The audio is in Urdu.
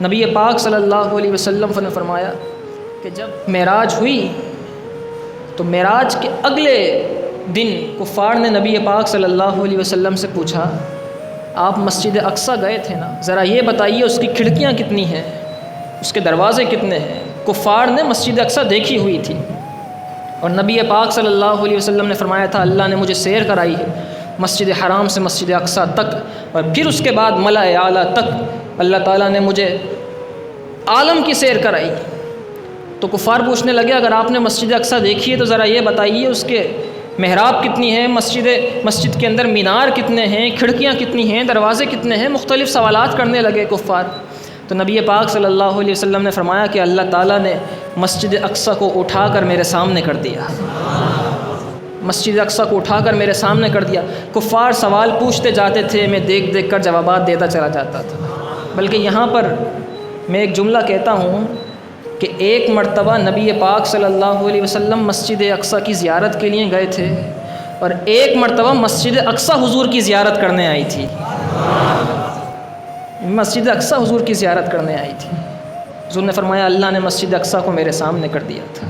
نبی پاک صلی اللہ علیہ وسلم نے فرمایا کہ جب معراج ہوئی تو معراج کے اگلے دن کفار نے نبی پاک صلی اللہ علیہ وسلم سے پوچھا آپ مسجد اقصیٰ گئے تھے نا، ذرا یہ بتائیے اس کی کھڑکیاں کتنی ہیں، اس کے دروازے کتنے ہیں۔ کفار نے مسجد اقصیٰ دیکھی ہوئی تھی اور نبی پاک صلی اللہ علیہ وسلم نے فرمایا تھا اللہ نے مجھے سیر کرائی ہے مسجد حرام سے مسجد اقصیٰ تک، اور پھر اس کے بعد ملأ اعلیٰ تک اللہ تعالیٰ نے مجھے عالم کی سیر کرائی۔ تو کفار پوچھنے لگے اگر آپ نے مسجد اقصیٰ دیکھی ہے تو ذرا یہ بتائیے اس کے محراب کتنی ہے، مسجد کے اندر مینار کتنے ہیں، کھڑکیاں کتنی ہیں، دروازے کتنے ہیں، مختلف سوالات کرنے لگے کفار۔ تو نبی پاک صلی اللہ علیہ وسلم نے فرمایا کہ اللہ تعالیٰ نے مسجد اقصیٰ کو اٹھا کر میرے سامنے کر دیا، مسجد اقصیٰ کو اٹھا کر میرے سامنے کر دیا۔ کفار سوال پوچھتے جاتے تھے، میں دیکھ دیکھ کر جوابات دیتا چلا جاتا تھا۔ بلکہ یہاں پر میں ایک جملہ کہتا ہوں کہ ایک مرتبہ نبی پاک صلی اللہ علیہ وسلم مسجد اقصیٰ کی زیارت کے لیے گئے تھے اور ایک مرتبہ مسجد اقصیٰ حضور کی زیارت کرنے آئی تھی، مسجد اقصیٰ حضور کی زیارت کرنے آئی تھی۔ حضور نے فرمایا اللہ نے مسجد اقصیٰ کو میرے سامنے کر دیا تھا۔